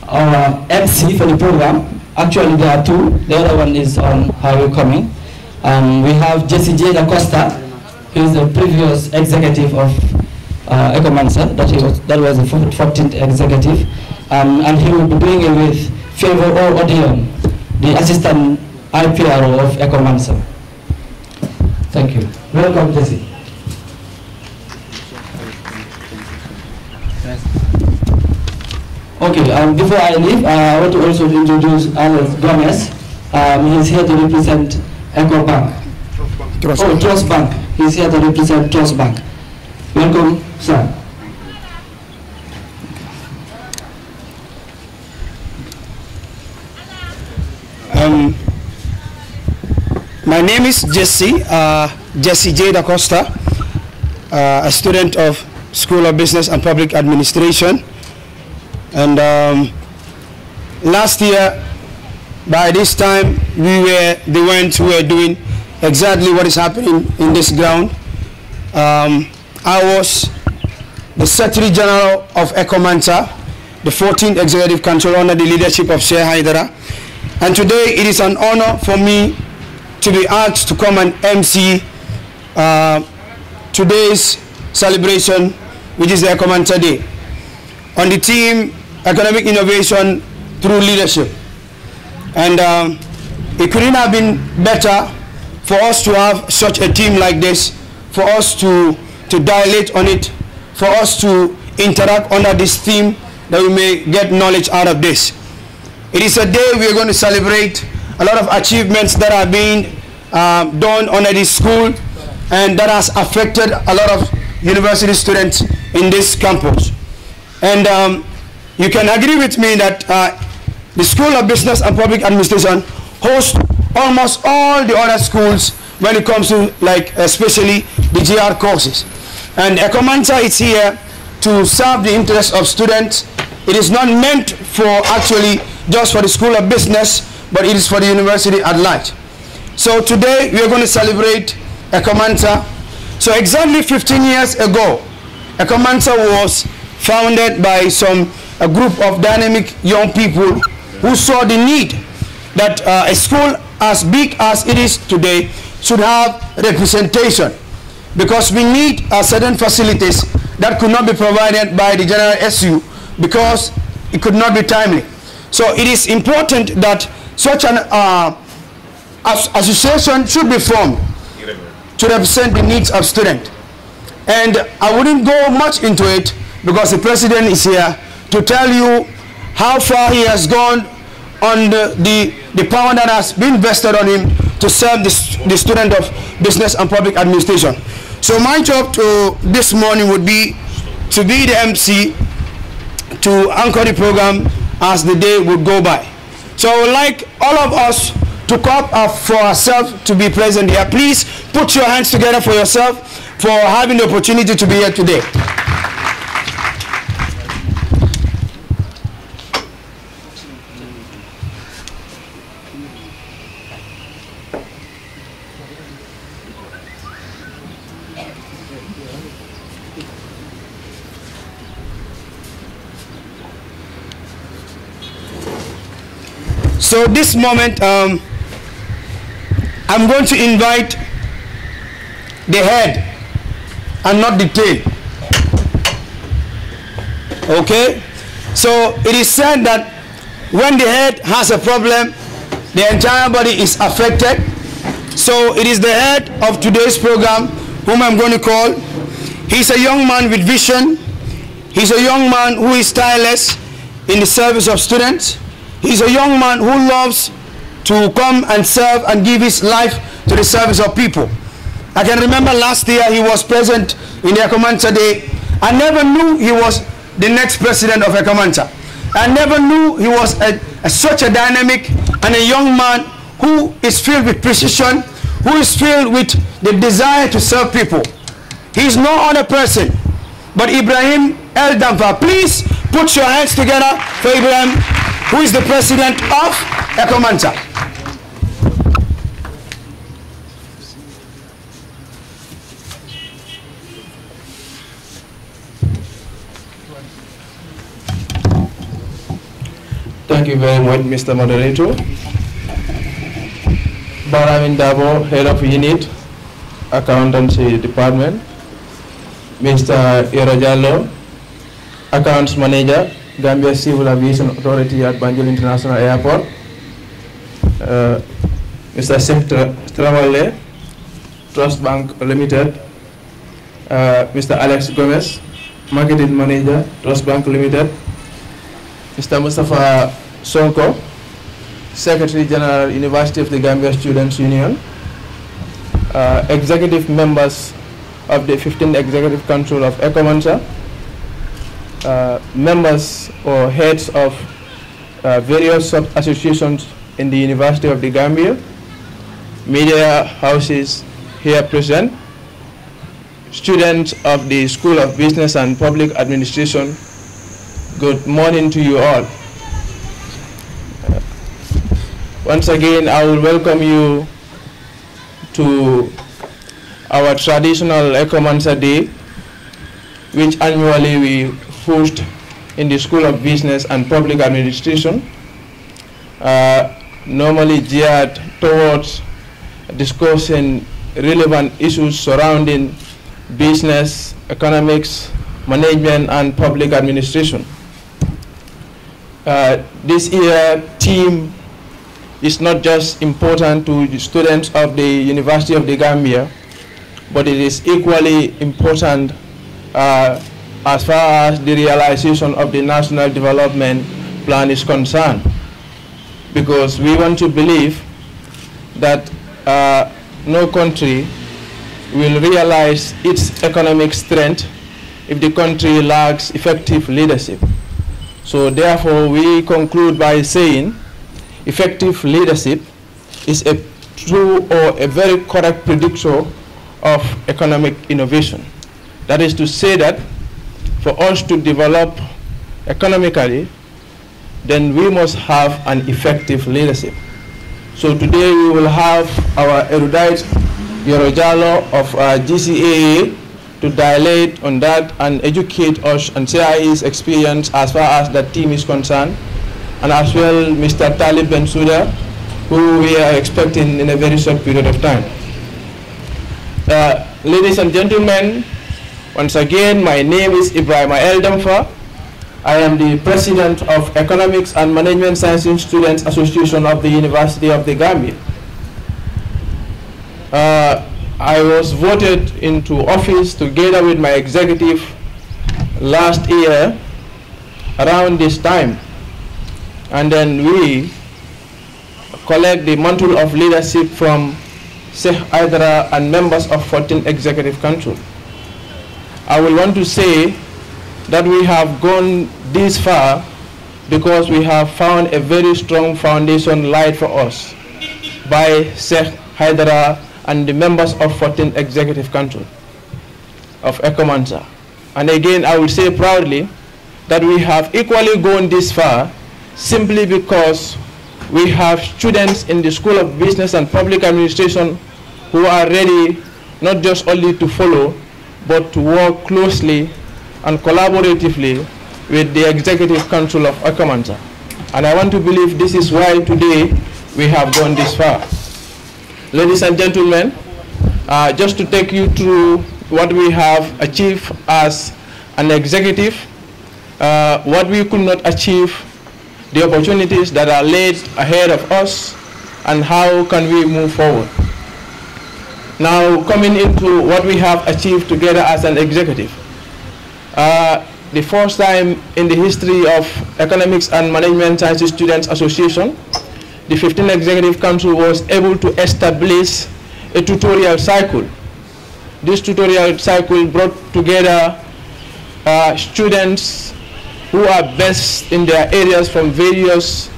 our MC for the program. Actually, there are two. The other one is on how we're coming. We have Jesse J. Acosta, who is the previous executive of Ecomansa. That was the 14th executive. And he will be doing it with Favor Odion, the assistant IPRO of Ecomansa. Thank you. Welcome, Jesse. Okay, before I leave, I want to also introduce Alex Gomez. He's here to represent Ecobank. Trust Bank. He's here to represent Trust Bank. Welcome, sir. My name is Jesse J. Da Costa, a student of School of Business and Public Administration. And last year, by this time, we were the ones who were doing exactly what is happening in this ground. I was the Secretary General of Ecomansa, the 14th Executive Council under the leadership of Sheikh Haidara. And today it is an honor for me to be asked to come and MC today's celebration, which is the Ecomansa Day, on the theme Economic Innovation through Leadership. And it couldn't have been better for us to have such a team like this, for us to dilate on it, for us to interact under this theme, that we may get knowledge out of this. It is a day we are going to celebrate a lot of achievements that are being done under this school, and that has affected a lot of university students in this campus. And you can agree with me that the School of Business and Public Administration hosts almost all the other schools when it comes to, like, especially the GR courses. And Ecomansa is here to serve the interests of students. It is not meant for actually just for the School of Business, but it is for the university at large. So today we are going to celebrate Ecomansa. So exactly 15 years ago, Ecomansa was founded by a group of dynamic young people who saw the need that a school as big as it is today should have representation, because we need certain facilities that could not be provided by the general SU because it could not be timely. So it is important that such an association should be formed to represent the needs of students. And I wouldn't go much into it because the president is here to tell you how far he has gone on the power that has been vested on him to serve the student of business and public administration. So my job this morning would be to be the MC to anchor the program as the day would go by. So I would like all of us to come up for ourselves to be present here. Please put your hands together for yourself for having the opportunity to be here today. So this moment, I'm going to invite the head and not the tail. Okay? So it is said that when the head has a problem, the entire body is affected. So it is the head of today's program, whom I'm going to call. He's a young man with vision. He's a young man who is tireless in the service of students. He's a young man who loves to come and serve and give his life to the service of people. I can remember last year he was present in the Ecomansa Day. I never knew he was the next president of Ecomansa. I never knew he was such a dynamic and a young man who is filled with precision, who is filled with the desire to serve people. He is no other person but Ibrahim El Damfa. Please put your hands together for Ibrahim, who is the president of Ecomansa. Thank you very much, Mr. Moderator. Baramin Dabo, Head of Unit, Accountancy Department. Mr. Irojalo, Accounts Manager, Gambia Civil Aviation Authority at Banjul International Airport. Mr. Sector Travale, Trust Bank Limited. Mr. Alex Gomez, Marketing Manager, Trust Bank Limited. Mr. Mustafa Sonko, Secretary General, University of the Gambia Students Union. Executive members of the 15th Executive Council of Ecomansa. Members or heads of various sub-associations in the University of the Gambia. Media houses here present. Students of the School of Business and Public Administration, good morning to you all. Once again, I will welcome you to our traditional Ecomansa Day, which annually we host in the School of Business and Public Administration, normally geared towards discussing relevant issues surrounding business, economics, management, and public administration. This year, theme is not just important to the students of the University of the Gambia, but it is equally important as far as the realization of the National Development Plan is concerned, because we want to believe that no country will realize its economic strength if the country lacks effective leadership. So therefore, we conclude by saying effective leadership is a true or a very correct predictor of economic innovation. That is to say that for us to develop economically, then we must have an effective leadership. So today we will have our erudite Yorojalo of GCAA to dilate on that and educate us and share his experience as far as that team is concerned, and as well Mr. Talib Bensouda, who we are expecting in a very short period of time. Ladies and gentlemen, once again, my name is Ibrahim Eldamfa. I am the President of Economics and Management Sciences Students Association of the University of the Gambia. I was voted into office together with my executive last year around this time, and then we collect the mantle of leadership from Sheikh Aydara and members of 14th Executive Council. I will want to say that we have gone this far because we have found a very strong foundation laid for us by Sheikh Aydara and the members of 14th Executive Council of Ecomansa. And again, I will say proudly that we have equally gone this far simply because we have students in the School of Business and Public Administration who are ready not just only to follow, but to work closely and collaboratively with the Executive Council of Ecomansa. And I want to believe this is why today we have gone this far. Ladies and gentlemen, just to take you through what we have achieved as an executive, what we could not achieve, the opportunities that are laid ahead of us, and how can we move forward. Now, coming into what we have achieved together as an executive. The first time in the history of Economics and Management Sciences Students Association, the 15th Executive Council was able to establish a tutorial cycle. This tutorial cycle brought together students who are best in their areas from various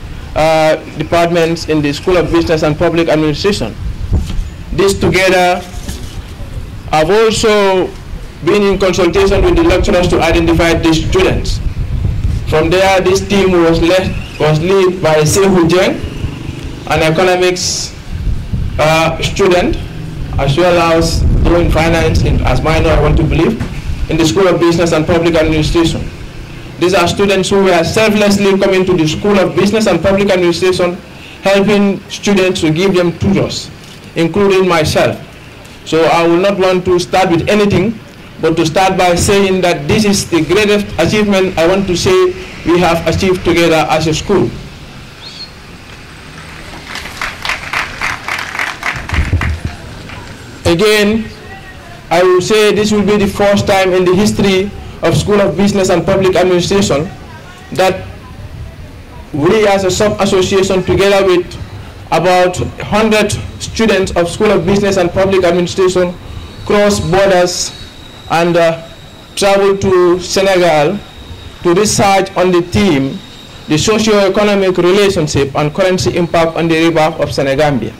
departments in the School of Business and Public Administration. This together have also been in consultation with the lecturers to identify these students. From there, this team was led by Sehu Jeng, an economics student, as well as doing finance as minor, I want to believe, in the School of Business and Public Administration. These are students who were selflessly coming to the School of Business and Public Administration, helping students to give them tutors, including myself. So I will not want to start with anything, but to start by saying that this is the greatest achievement I want to say we have achieved together as a school. Again, I will say this will be the first time in the history of School of Business and Public Administration that we as a sub-association, together with about 100 students of School of Business and Public Administration, cross borders and travel to Senegal to research on the theme, the socio-economic relationship and currency impact on the rebirth of Senegambia.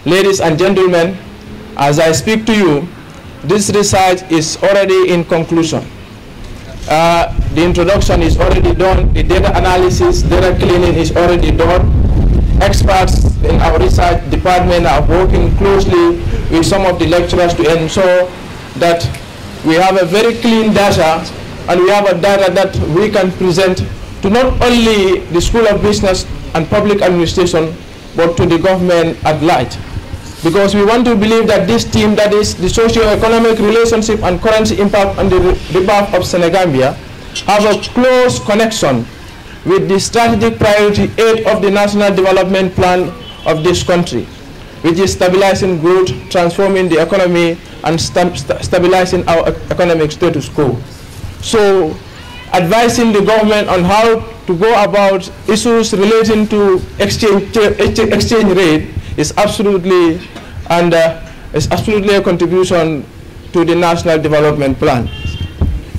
Ladies and gentlemen, as I speak to you, this research is already in conclusion. The introduction is already done, the data analysis, data cleaning is already done. Experts in our research department are working closely with some of the lecturers to ensure that we have a very clean data, and we have a data that we can present to not only the School of Business and Public Administration, but to the government at large. Because we want to believe that this theme, that is the socio-economic relationship and currency impact on the rebirth of Senegambia, have a close connection with the strategic priority 8 of the National Development Plan of this country, which is stabilizing growth, transforming the economy, and stabilizing our economic status quo. So, advising the government on how to go about issues relating to exchange rate is absolutely a contribution to the National Development Plan.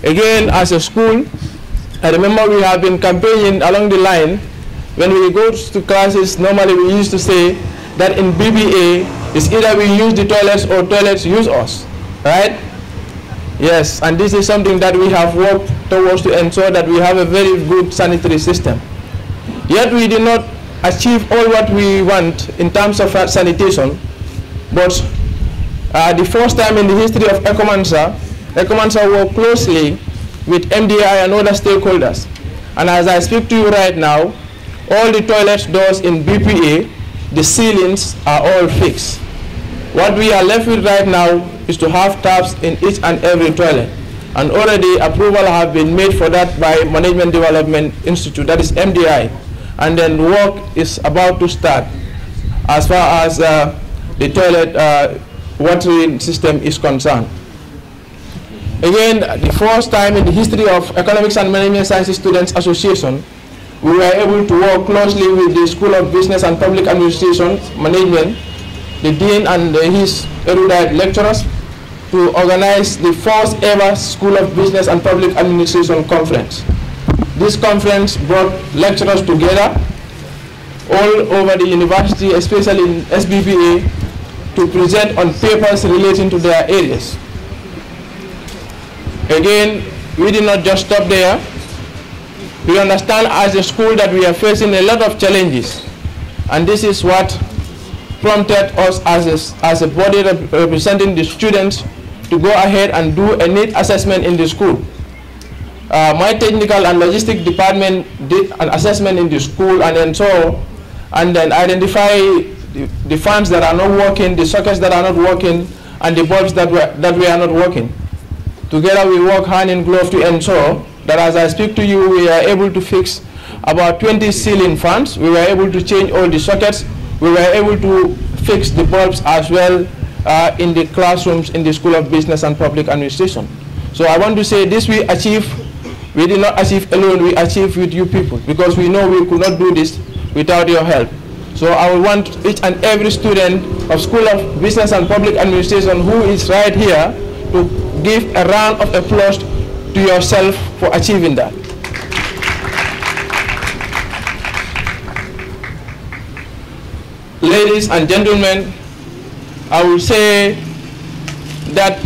Again, as a school, I remember we have been campaigning along the line. When we go to classes, normally we used to say that in BBA, it's either we use the toilets or toilets use us, right? Yes, and this is something that we have worked towards to ensure that we have a very good sanitary system. Yet we did not achieve all what we want in terms of sanitation, but the first time in the history of Ecomansa worked closely with MDI and other stakeholders. And as I speak to you right now, all the toilet doors in BPA, the ceilings are all fixed. What we are left with right now is to have taps in each and every toilet. And already approval have been made for that by Management Development Institute, that is MDI. And then work is about to start as far as the toilet watering system is concerned. Again, the first time in the history of Economics and Management Sciences Students Association, we were able to work closely with the School of Business and Public Administration Management, the Dean and his erudite lecturers, to organize the first ever School of Business and Public Administration Conference. This conference brought lecturers together all over the university, especially in SBBA, to present on papers relating to their areas. Again, we did not just stop there. We understand as a school that we are facing a lot of challenges, and this is what prompted us as a body representing the students to go ahead and do a need assessment in the school. My technical and logistic department did an assessment in the school and then identify the fans that are not working, the sockets that are not working, and the bulbs that we are not working. Together we work hand in glove to ensure that as I speak to you, we are able to fix about 20 ceiling fans. We were able to change all the sockets. We were able to fix the bulbs as well in the classrooms in the School of Business and Public Administration. So I want to say this we did not achieve alone, we achieved with you people, because we know we could not do this without your help. So I will want each and every student of School of Business and Public Administration who is right here to give a round of applause to yourself for achieving that. Ladies and gentlemen, I will say that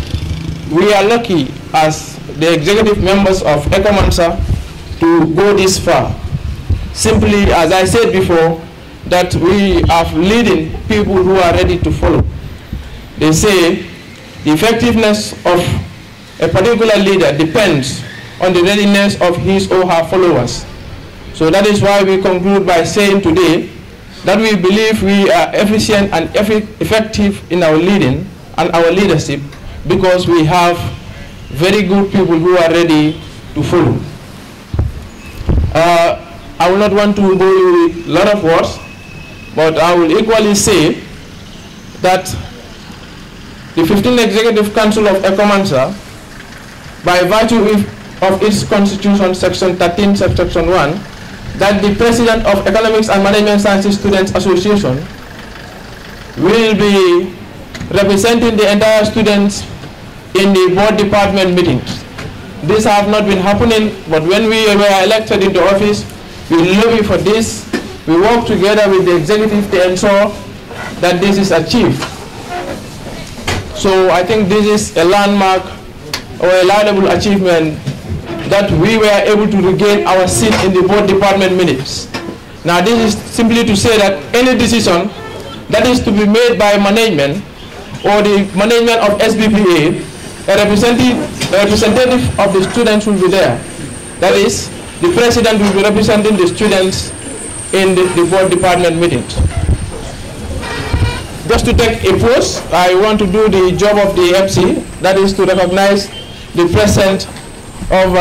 we are lucky as the executive members of Ecomansa to go this far. Simply, as I said before, that we are leading people who are ready to follow. They say the effectiveness of a particular leader depends on the readiness of his or her followers. So that is why we conclude by saying today that we believe we are efficient and effective in our leading and our leadership because we have very good people who are ready to follow. I will not want to go with a lot of words, but I will equally say that the 15th Executive Council of Ecomansa, by virtue of its Constitution, Section 13, Section 1, that the President of Economics and Management Sciences Students Association will be representing the entire students in the board department meetings. This have not been happening, but when we were elected into office, we lobby for this. We work together with the executive to ensure that this is achieved. So I think this is a landmark or a laudable achievement that we were able to regain our seat in the board department minutes. Now this is simply to say that any decision that is to be made by management or the management of SBPA, a representative of the students will be there. That is, the president will be representing the students in the board department meetings. Just to take a pause, I want to do the job of the MC, that is to recognize the presence of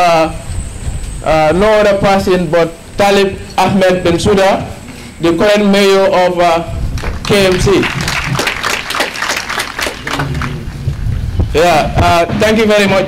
no other person but Talib Ahmed Bensouda, the current mayor of KMC. Yeah, thank you very much.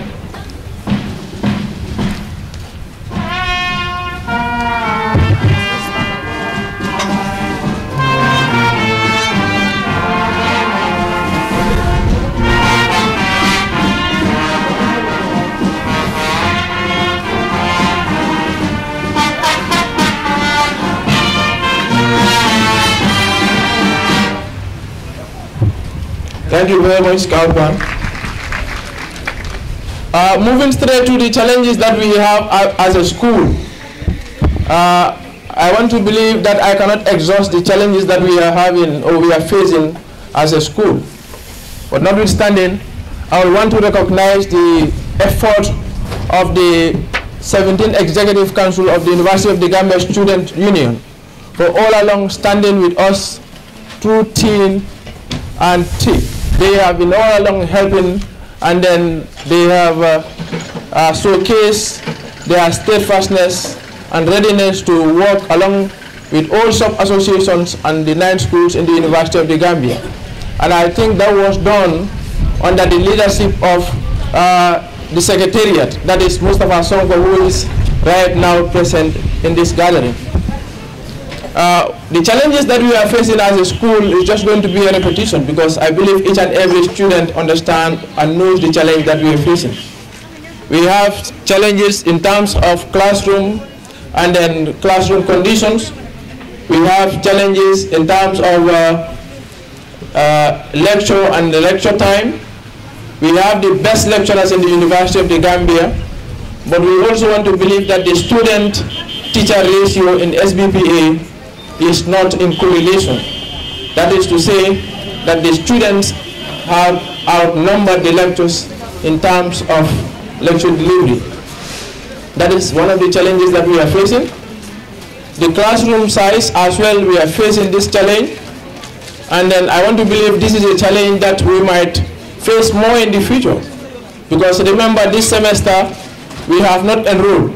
Thank you very much, Scoutman. Moving straight to the challenges that we have as a school. I want to believe that I cannot exhaust the challenges that we are having or we are facing as a school. But notwithstanding, I would want to recognize the effort of the 17th Executive Council of the University of the Gambia Student Union for all along standing with us through thin and thick. They have been all along helping, and then they have showcased their steadfastness and readiness to work along with all sub-associations and the 9 schools in the University of the Gambia. And I think that was done under the leadership of the Secretariat, that is Mustafa Sonko, who is right now present in this gathering. The challenges that we are facing as a school is just going to be a repetition, because I believe each and every student understands and knows the challenge that we are facing. We have challenges in terms of classroom and then classroom conditions. We have challenges in terms of lecture and the lecture time. We have the best lecturers in the University of the Gambia, but we also want to believe that the student-teacher ratio in SBPA is not in correlation. That is to say that the students have outnumbered the lectures in terms of lecture delivery. That is one of the challenges that we are facing. The classroom size as well, we are facing this challenge. And then I want to believe this is a challenge that we might face more in the future. Because remember, this semester we have not enrolled.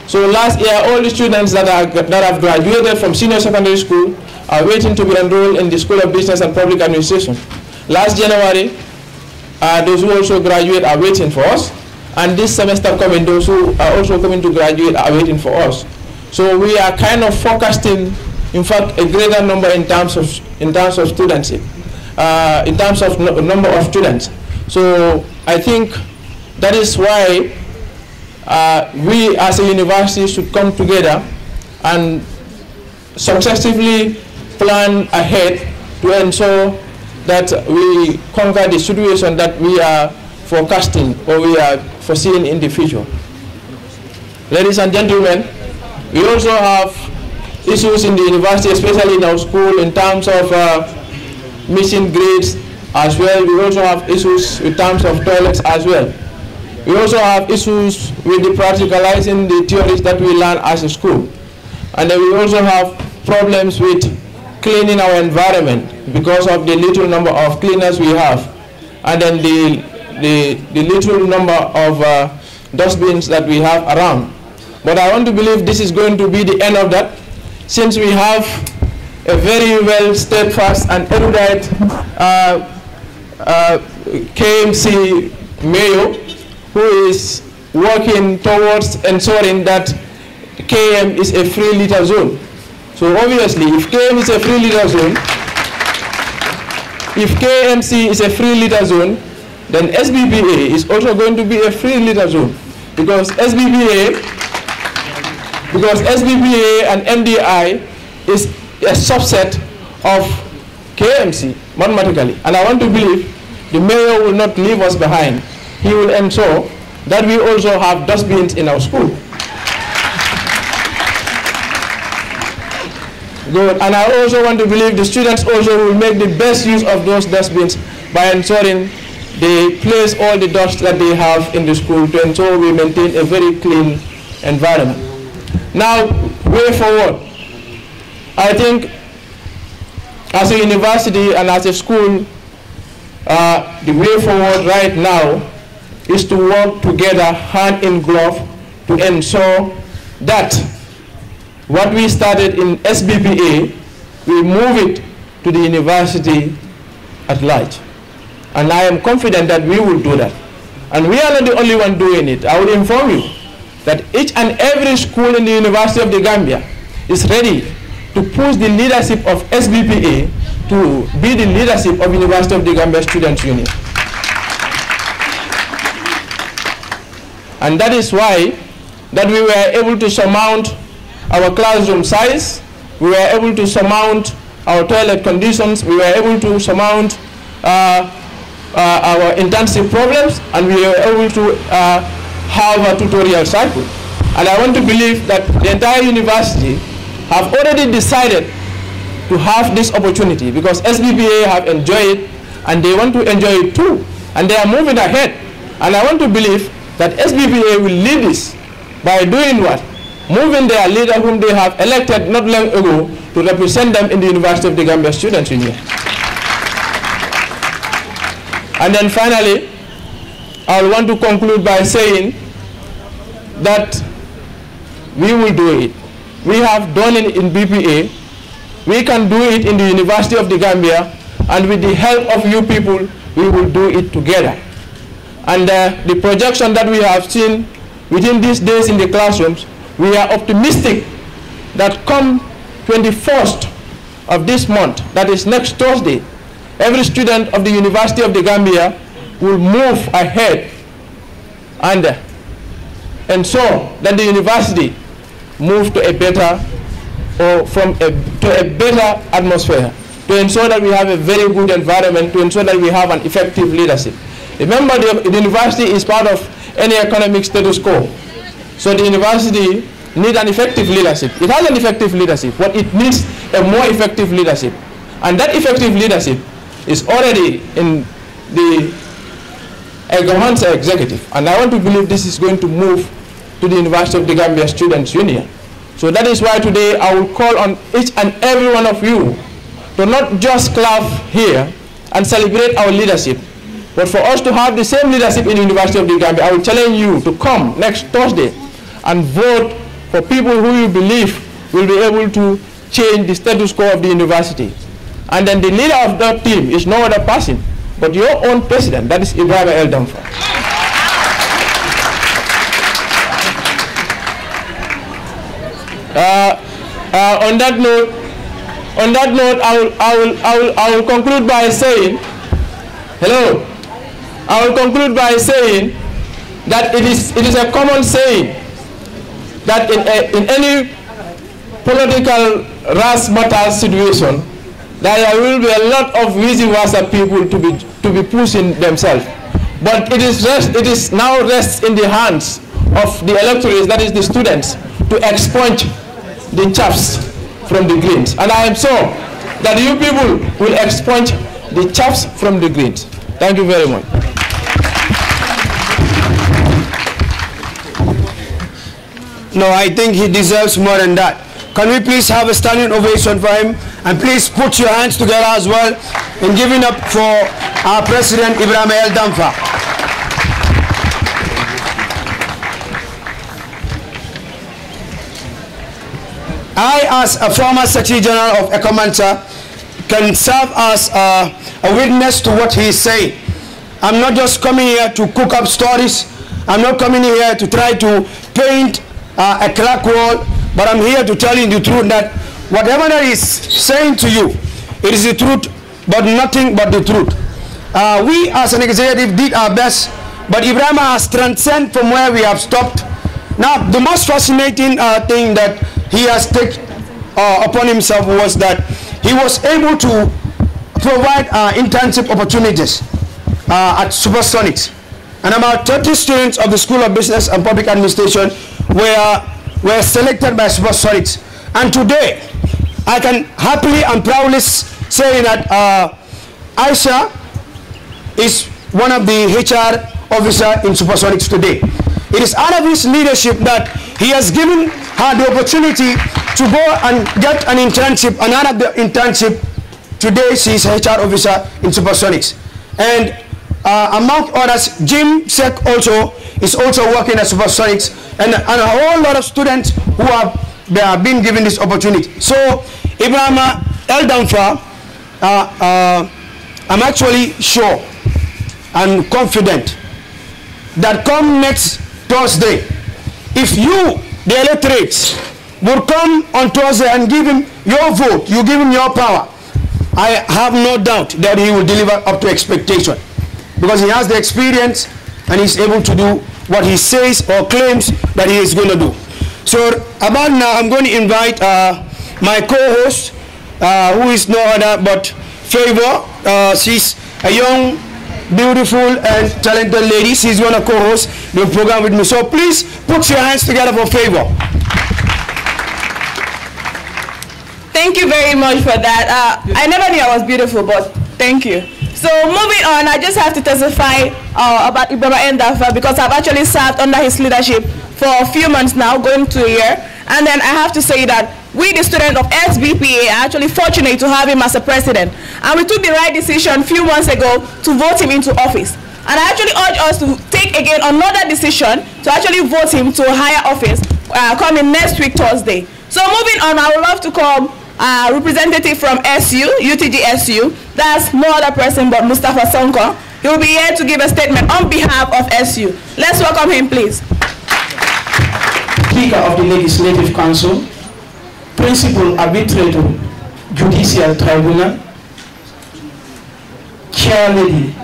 So last year, all the students that have graduated from senior secondary school are waiting to be enrolled in the School of Business and Public Administration. Last January, those who also graduate are waiting for us. And this semester coming, those who are also coming to graduate are waiting for us. So we are kind of forecasting, in fact, a greater number in terms of students, in terms of number of students. So I think that is why we as a university should come together and successively plan ahead to ensure that we conquer the situation that we are forecasting or we are foreseeing in the future. Ladies and gentlemen, we also have issues in the university, especially in our school, in terms of missing grades as well. We also have issues in terms of toilets as well. We also have issues with the practicalizing the theories that we learn as a school. And then we also have problems with cleaning our environment because of the little number of cleaners we have, and then the little number of dustbins that we have around. But I want to believe this is going to be the end of that, since we have a very well steadfast and erudite KMC mayor who is working towards ensuring that KM is a free litter zone. So obviously, if KM is a free litter zone, if KMC is a free litter zone, then SBPA is also going to be a free litter zone, because SBPA and MDI is a subset of KMC mathematically. And I want to believe the mayor will not leave us behind. He will ensure that we also have dustbins in our school. Good. And I also want to believe the students also will make the best use of those dustbins by ensuring they place all the dust that they have in the school to ensure we maintain a very clean environment. Now, way forward, I think as a university and as a school, the way forward right now is to work together hand in glove to ensure that what we started in SBPA, we move it to the university at large. And I am confident that we will do that. And we are not the only one doing it. I would inform you that each and every school in the University of the Gambia is ready to push the leadership of SBPA to be the leadership of University of the Gambia Students' Union. And that is why that we were able to surmount our classroom size, we were able to surmount our toilet conditions, we were able to surmount our intensive problems, and we were able to have a tutorial cycle. And I want to believe that the entire university have already decided to have this opportunity, because SBPA have enjoyed it and they want to enjoy it too, and they are moving ahead. And I want to believe that SBPA will lead this by doing what? Moving their leader whom they have elected not long ago to represent them in the University of the Gambia Students' Union. And then finally, I want to conclude by saying that we will do it. We have done it in BPA. We can do it in the University of the Gambia, and with the help of you people, we will do it together. And the projection that we have seen within these days in the classrooms, we are optimistic that come 21st of this month, that is next Thursday, every student of the University of the Gambia will move ahead and ensure that the university move to a better, or to a better atmosphere, to ensure that we have a very good environment, to ensure that we have an effective leadership. Remember, the university is part of any economic status quo. So the university needs an effective leadership. It has an effective leadership, but it needs a more effective leadership. And that effective leadership is already in the Ecomansa executive. And I want to believe this is going to move to the University of the Gambia Students' Union. So that is why today I will call on each and every one of you to not just clap here and celebrate our leadership, but for us to have the same leadership in the University of the Gambia. I will challenge you to come next Thursday and vote for people who you believe will be able to change the status quo of the university. And then the leader of that team is no other person but your own president, that is Ibrahim El Damfa. On that note, I will conclude by saying, hello. I will conclude by saying that it is a common saying that in any political razzmatazz situation, there will be a lot of vice-versa people to be pushing themselves. But it is now rests in the hands of the electorate, that is the students, to expunge the chaffs from the greens. And I am sure that you people will expunge the chaffs from the greens. Thank you very much. No, I think he deserves more than that. Can we please have a standing ovation for him? And please put your hands together as well in giving up for our President Ibrahim El Damfa. I, as a former Secretary General of Ecomansa, can serve as a witness to what he is saying. I'm not just coming here to cook up stories. I'm not coming here to try to paint a crack wall, but I'm here to tell you the truth that whatever that is saying to you, it is the truth, but nothing but the truth. We as an executive did our best, but Ibrahim has transcended from where we have stopped. Now, the most fascinating thing that he has taken upon himself was that he was able to provide internship opportunities at Supersonics. And about 30 students of the School of Business and Public Administration were selected by Supersonics. And today, I can happily and proudly say that Aisha is one of the HR officers in Supersonics today. It is out of his leadership that he has given her the opportunity to go and get an internship, and out of the internship, today she is a HR officer in Supersonics. And among others, Jim Sek also is also working at Supersonics, and a whole lot of students who have been given this opportunity. So, Ibrahim El Damfa, I'm actually sure and confident that come next Thursday, if you, the electorates, will come on Thursday and give him your vote, you give him your power, I have no doubt that he will deliver up to expectation, because he has the experience and he's able to do what he says or claims that he is going to do. So about now, I'm going to invite my co-host, who is no other but Favor. She's a young, beautiful and talented lady. She's going to co-host the program with me. So please put your hands together for Favor. Thank you very much for that. I never knew I was beautiful, but thank you. So moving on, I just have to testify about Ibrahim El Damfa, because I've actually served under his leadership for a few months now, going to a year. And then I have to say that we, the students of SBPA, are actually fortunate to have him as a president. And we took the right decision a few months ago to vote him into office. And I actually urge us to take again another decision to actually vote him to a higher office coming next week, Thursday. So moving on, I would love to call representative from SU, UTG SU. That's no other person but Mustafa Sonko. He will be here to give a statement on behalf of SU. Let's welcome him, please. Speaker of the Legislative Council, Principal Arbitrator, Judicial Tribunal, Chair Lady,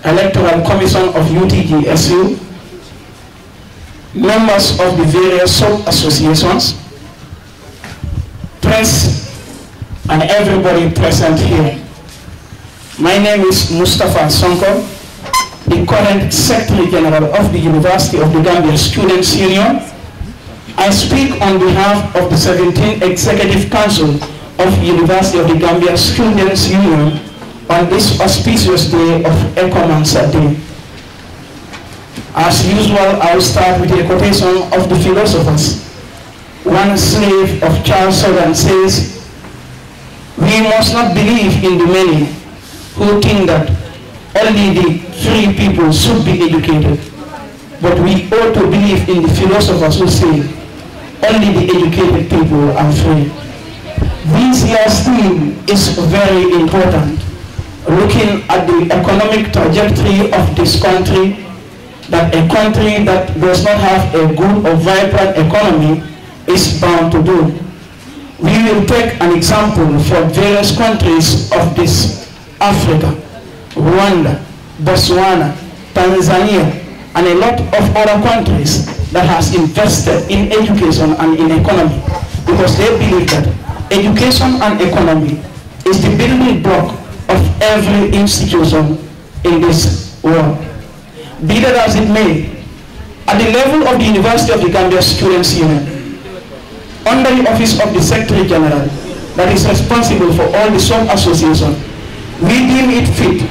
Electoral Commission of UTG SU, members of the various sub-associations, press, and everybody present here. My name is Mustafa Sonko, the current Secretary General of the University of the Gambia Students Union. I speak on behalf of the 17th Executive Council of University of the Gambia Students Union on this auspicious day of Ecomansa Day. As usual, I will start with a quotation of the philosophers. One slave of Charles Southern says, "We must not believe in the many who think that only the free people should be educated, but we ought to believe in the philosophers who say only the educated people are free." This year's theme is very important, looking at the economic trajectory of this country, that a country that does not have a good or vibrant economy is bound to do. We will take an example for various countries of this Africa, Rwanda, Botswana, Tanzania, and a lot of other countries that has invested in education and in economy, because they believe that education and economy is the building block of every institution in this world. Be that as it may, at the level of the University of the Gambia Students Union, under the office of the Secretary General that is responsible for all the sub-associations, we deem it fit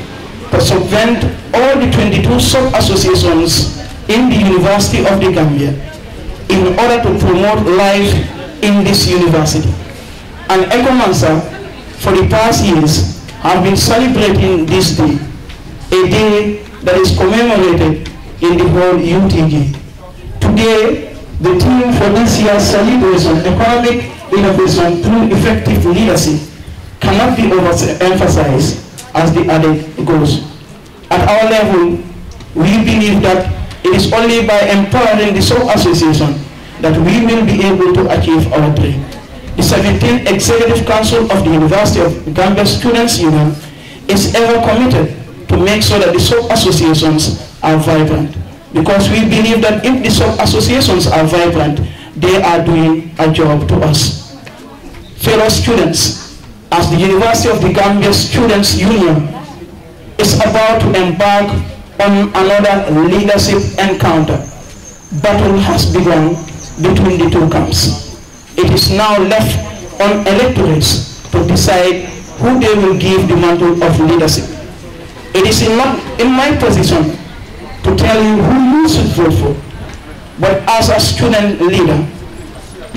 to subvent all the 22 sub-associations in the University of the Gambia in order to promote life in this university. And Ecomansa, for the past years, have been celebrating this day, a day that is commemorated in the whole UTG. Today, the theme for this year's celebration, economic innovation through effective leadership, cannot be overemphasized as the other goes. At our level, we believe that it is only by empowering the sub-association that we will be able to achieve our dream. The 17th Executive Council of the University of Gambia Students' Union is ever committed to make sure that the sub-associations are vibrant, because we believe that if the sub-associations are vibrant, they are doing a job to us. Fellow students, as the University of the Gambia Students' Union is about to embark on another leadership encounter, battle has begun between the two camps. It is now left on electorates to decide who they will give the mantle of leadership. It is in my position to tell you who you should vote for, but as a student leader,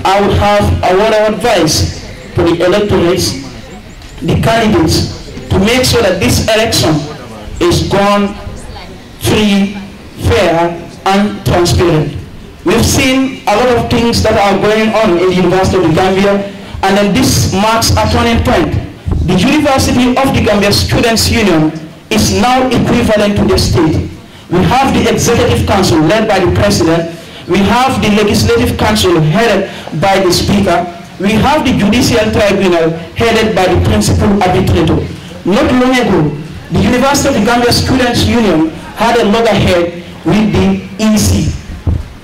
I would have a word of advice to the electorates, the candidates, to make sure that this election is gone free, fair, and transparent. We've seen a lot of things that are going on in the University of the Gambia, and then this marks a turning point. The University of the Gambia Students' Union is now equivalent to the state. We have the Executive Council led by the President. We have the Legislative Council headed by the Speaker. We have the Judicial Tribunal headed by the Principal Arbitrator. Not long ago, the University of the Gambia Students' Union had a loggerhead with the EC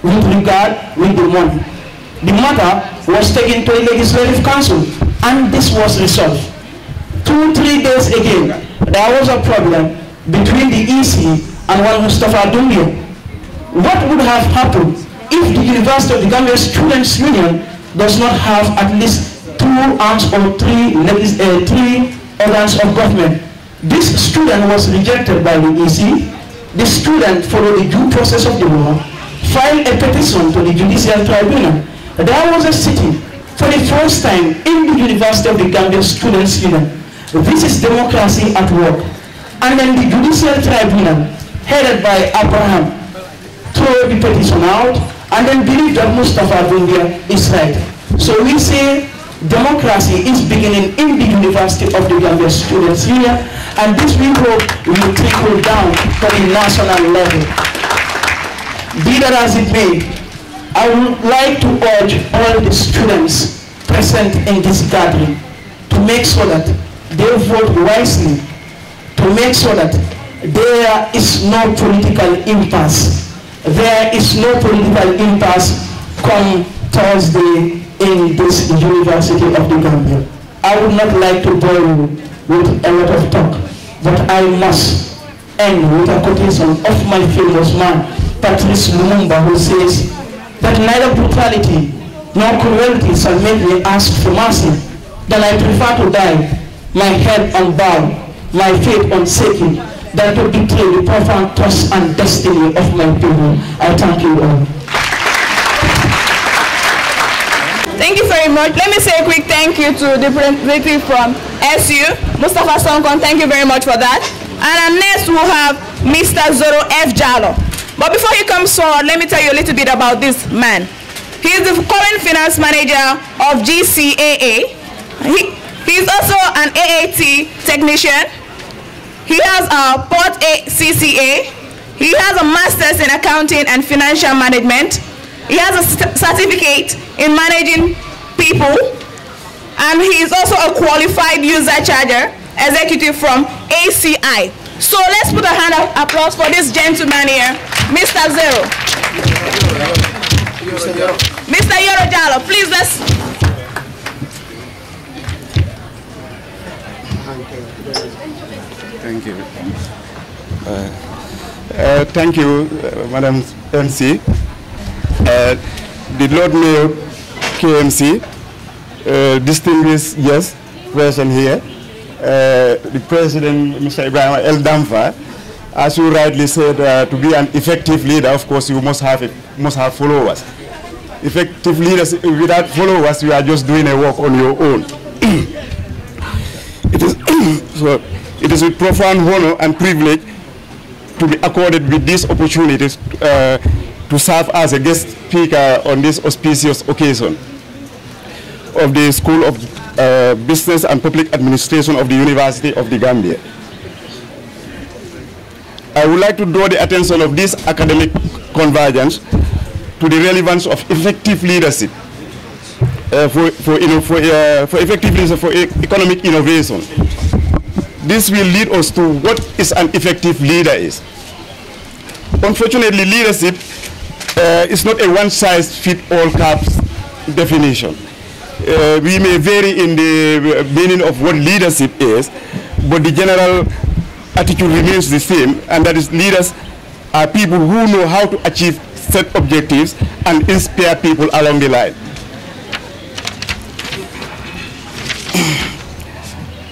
with regard with the money. The matter was taken to the Legislative Council, and this was resolved. 2-3 days again, there was a problem between the EC and one Mustafa Dungia. What would have happened if the University of the Gambia Students' Union does not have at least 2 arms or 3 organs of government? This student was rejected by the EC. The student followed the due process of the law, filed a petition to the Judicial Tribunal. There was a sitting for the first time in the University of the Gambia Students' Union. This is democracy at work. And then the Judicial Tribunal, headed by Abraham, threw the petition out and then believed that Mustafa Dungia is right. So we say democracy is beginning in the University of the Gambia Students' Union, and this we hope will trickle down to the national level. Be that as it may, I would like to urge all the students present in this gathering to make sure that they vote wisely, to make sure that there is no political impasse. There is no political impasse come Thursday in this University of the Gambia. I would not like to bore you with a lot of talk, but I must end with a quotation of my famous man, Patrice Lumumba, who says that neither brutality nor cruelty shall make me ask for mercy. Then I prefer to die, my head unbowed, my faith unshaken, than to betray the profound trust and destiny of my people. I thank you all. Thank you very much. Let me say a quick thank you to the representative from SU, Mustafa Sonkon. Thank you very much for that. And next we'll have Mr. Zoro F. Jallo. But before he comes forward, let me tell you a little bit about this man. He is the current finance manager of GCAA. He is also an AAT technician. He has a Port CCA. He has a master's in accounting and financial management. He has a certificate in managing people. And he is also a qualified user charger executive from ACI. So let's put a hand of applause for this gentleman here, Mr. Zero. Mr. Yoro Jallo, please let's. Thank you. Thank you, Madam MC. The Lord Mayor KMC, distinguished guests present here, the President, Mr. Ibrahim El Damfa, as you rightly said, to be an effective leader, of course, you must have followers. Effective leaders, without followers, you are just doing a work on your own. It is with profound honor and privilege to be accorded with these opportunities to serve as a guest speaker on this auspicious occasion of the School of Business and Public Administration of the University of the Gambia. I would like to draw the attention of this academic convergence to the relevance of effective leadership for effective leadership for economic innovation. This will lead us to what is an effective leader is. Unfortunately, leadership is not a one-size-fits-all-caps definition. We may vary in the meaning of what leadership is, but the general attitude remains the same, and that is leaders are people who know how to achieve set objectives and inspire people along the line.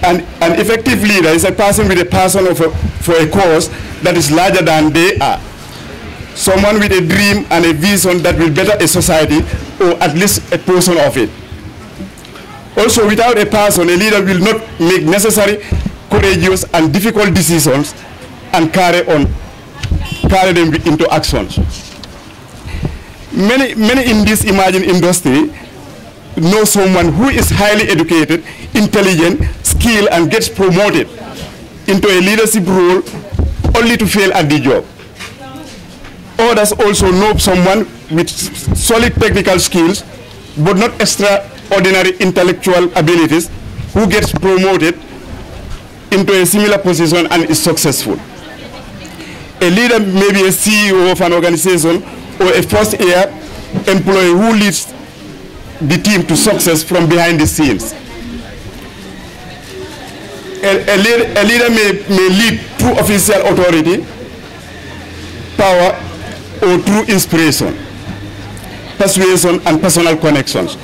An effective leader is a person with a passion for a cause that is larger than they are. Someone with a dream and a vision that will better a society, or at least a portion of it. Also, without a person, a leader will not make necessary, courageous and difficult decisions and carry them into actions. Many in this emerging industry know someone who is highly educated, intelligent, skilled, and gets promoted into a leadership role only to fail at the job. Others also know someone with solid technical skills but not extraordinary intellectual abilities who gets promoted into a similar position and is successful. A leader may be a CEO of an organization or a first-year employee who leads the team to success from behind the scenes. A leader may lead through official authority, power, or through inspiration, persuasion, and personal connections.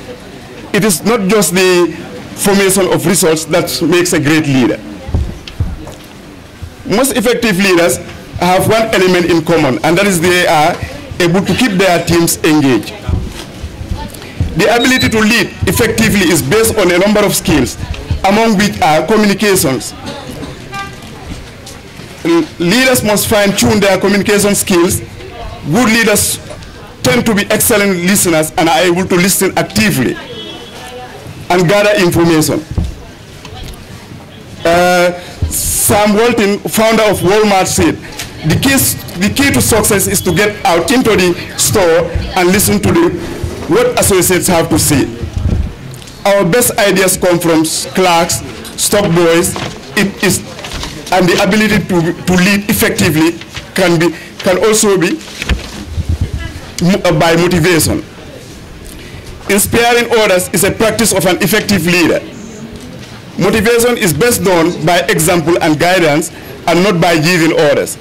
It is not just the formation of results that makes a great leader. Most effective leaders have one element in common, and that is they are able to keep their teams engaged. The ability to lead effectively is based on a number of skills, among which are communications. Leaders must fine-tune their communication skills. Good leaders tend to be excellent listeners and are able to listen actively and gather information. Sam Walton, founder of Walmart, said, the key to success is to get out into the store and listen to what associates have to say. Our best ideas come from clerks, stock boys, and the ability to lead effectively can also be by motivation. Inspiring others is a practice of an effective leader. Motivation is best done by example and guidance and not by giving orders.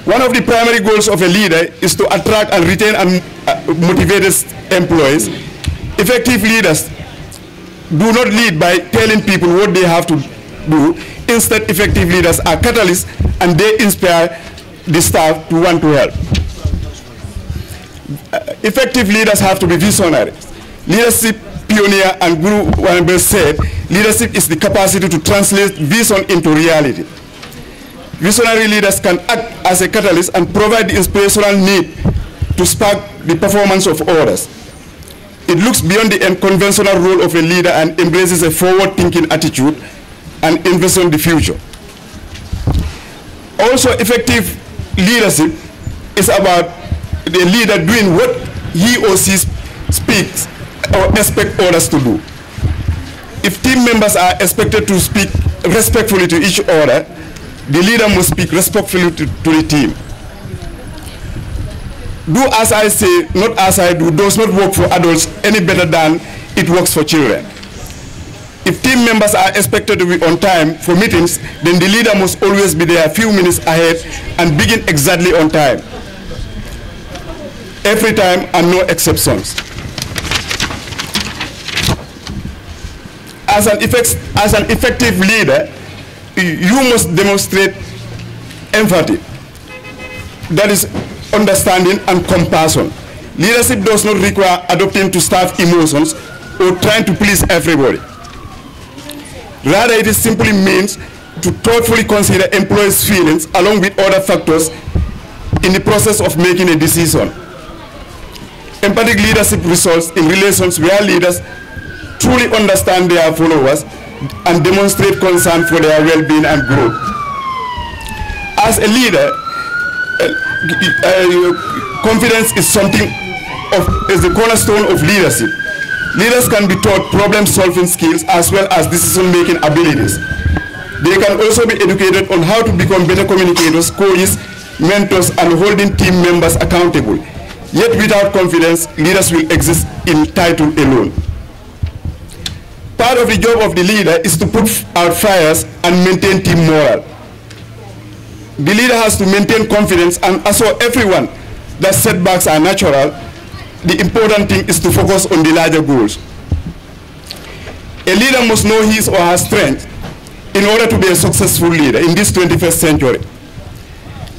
One of the primary goals of a leader is to attract and retain motivated employees. Effective leaders do not lead by telling people what they have to do. Instead, effective leaders are catalysts and they inspire the staff to want to help. Effective leaders have to be visionaries. Leadership pioneer and Guru Wanabel said, leadership is the capacity to translate vision into reality. Visionary leaders can act as a catalyst and provide the inspirational need to spark the performance of others. It looks beyond the unconventional role of a leader and embraces a forward-thinking attitude and envisions the future. Also, effective leadership is about the leader doing what he or she speaks or expects others to do. If team members are expected to speak respectfully to each other, the leader must speak respectfully to the team. Do as I say, not as I do, does not work for adults any better than it works for children. If team members are expected to be on time for meetings, then the leader must always be there a few minutes ahead and begin exactly on time. Every time and no exceptions. As an effective leader, you must demonstrate empathy. That is understanding and compassion. Leadership does not require adopting to staff emotions or trying to please everybody. Rather, it simply means to thoughtfully consider employees' feelings along with other factors in the process of making a decision. Empathic leadership results in relations where leaders truly understand their followers and demonstrate concern for their well-being and growth. As a leader, confidence is the cornerstone of leadership. Leaders can be taught problem-solving skills as well as decision-making abilities. They can also be educated on how to become better communicators, coaches, mentors, and holding team members accountable. Yet without confidence, leaders will exist in title alone. Part of the job of the leader is to put out fires and maintain team morale. The leader has to maintain confidence and assure everyone that setbacks are natural. The important thing is to focus on the larger goals. A leader must know his or her strength in order to be a successful leader in this 21st century.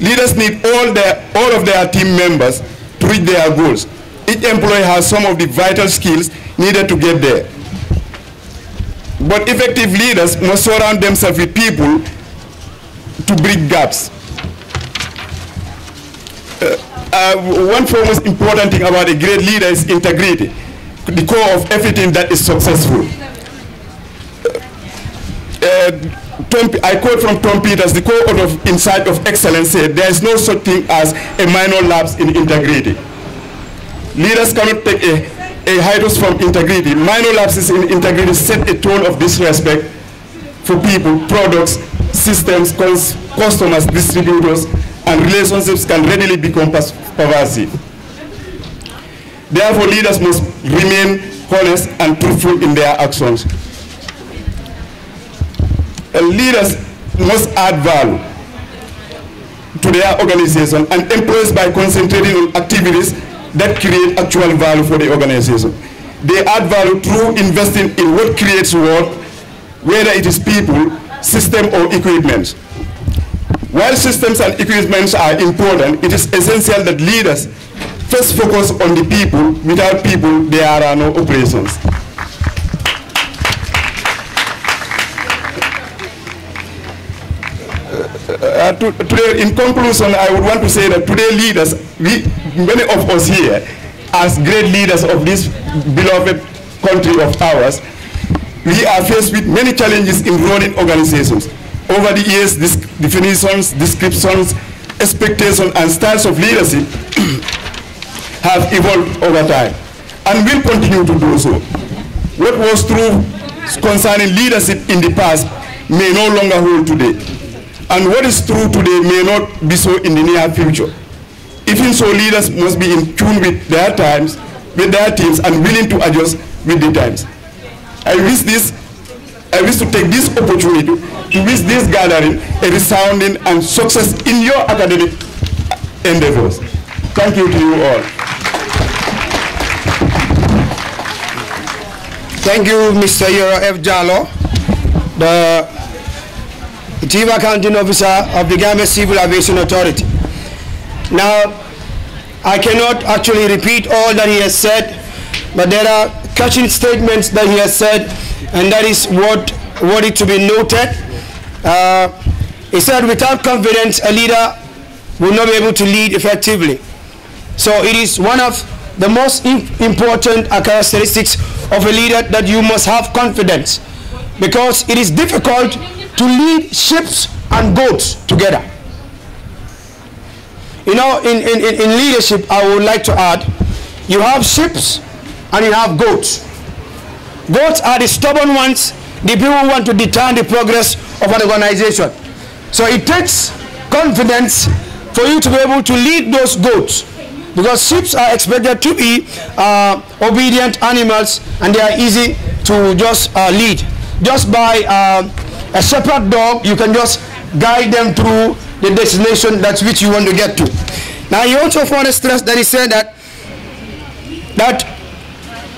Leaders need all of their team members to reach their goals. Each employee has some of the vital skills needed to get there. But effective leaders must surround themselves with people to bridge gaps. One foremost important thing about a great leader is integrity, the core of everything that is successful. I quote from Tom Peters, the core of Insight of Excellence said, there is no such thing as a minor lapse in integrity. Leaders cannot take a hiatus from integrity. Minor lapses in integrity set a tone of disrespect for people, products, systems, customers, distributors, and relationships can readily become pervasive. Therefore, leaders must remain honest and truthful in their actions. Leaders must add value to their organization and employees by concentrating on activities that create actual value for the organization. They add value through investing in what creates work, whether it is people, system, or equipment. While systems and equipment are important, it is essential that leaders first focus on the people. Without people, there are no operations. Today, in conclusion, I would want to say that today leaders, many of us here, as great leaders of this beloved country of ours, we are faced with many challenges in running organizations. Over the years, definitions, descriptions, expectations, and styles of leadership have evolved over time and will continue to do so. What was true concerning leadership in the past may no longer hold today. And what is true today may not be so in the near future. Even so, leaders must be in tune with their times, with their teams, and willing to adjust with the times. I wish to take this opportunity to wish this gathering a resounding and success in your academic endeavors. Thank you to you all. Thank you, Mr. Yoro F. Jallo, the Chief Accounting Officer of the Gambia Civil Aviation Authority. Now, I cannot actually repeat all that he has said, but there are catching statements that he has said, and that is what it to be noted. He said, without confidence, a leader will not be able to lead effectively. So it is one of the most important characteristics of a leader that you must have confidence, because it is difficult to lead ships and goats together. You know, in leadership, I would like to add, you have ships and you have goats. Goats are the stubborn ones, the people who want to deter the progress of an organization. So it takes confidence for you to be able to lead those goats, because ships are expected to be obedient animals, and they are easy to just lead. Just by a shepherd dog, you can just guide them through the destination that's which you want to get to. Now, he also further stressed that he said that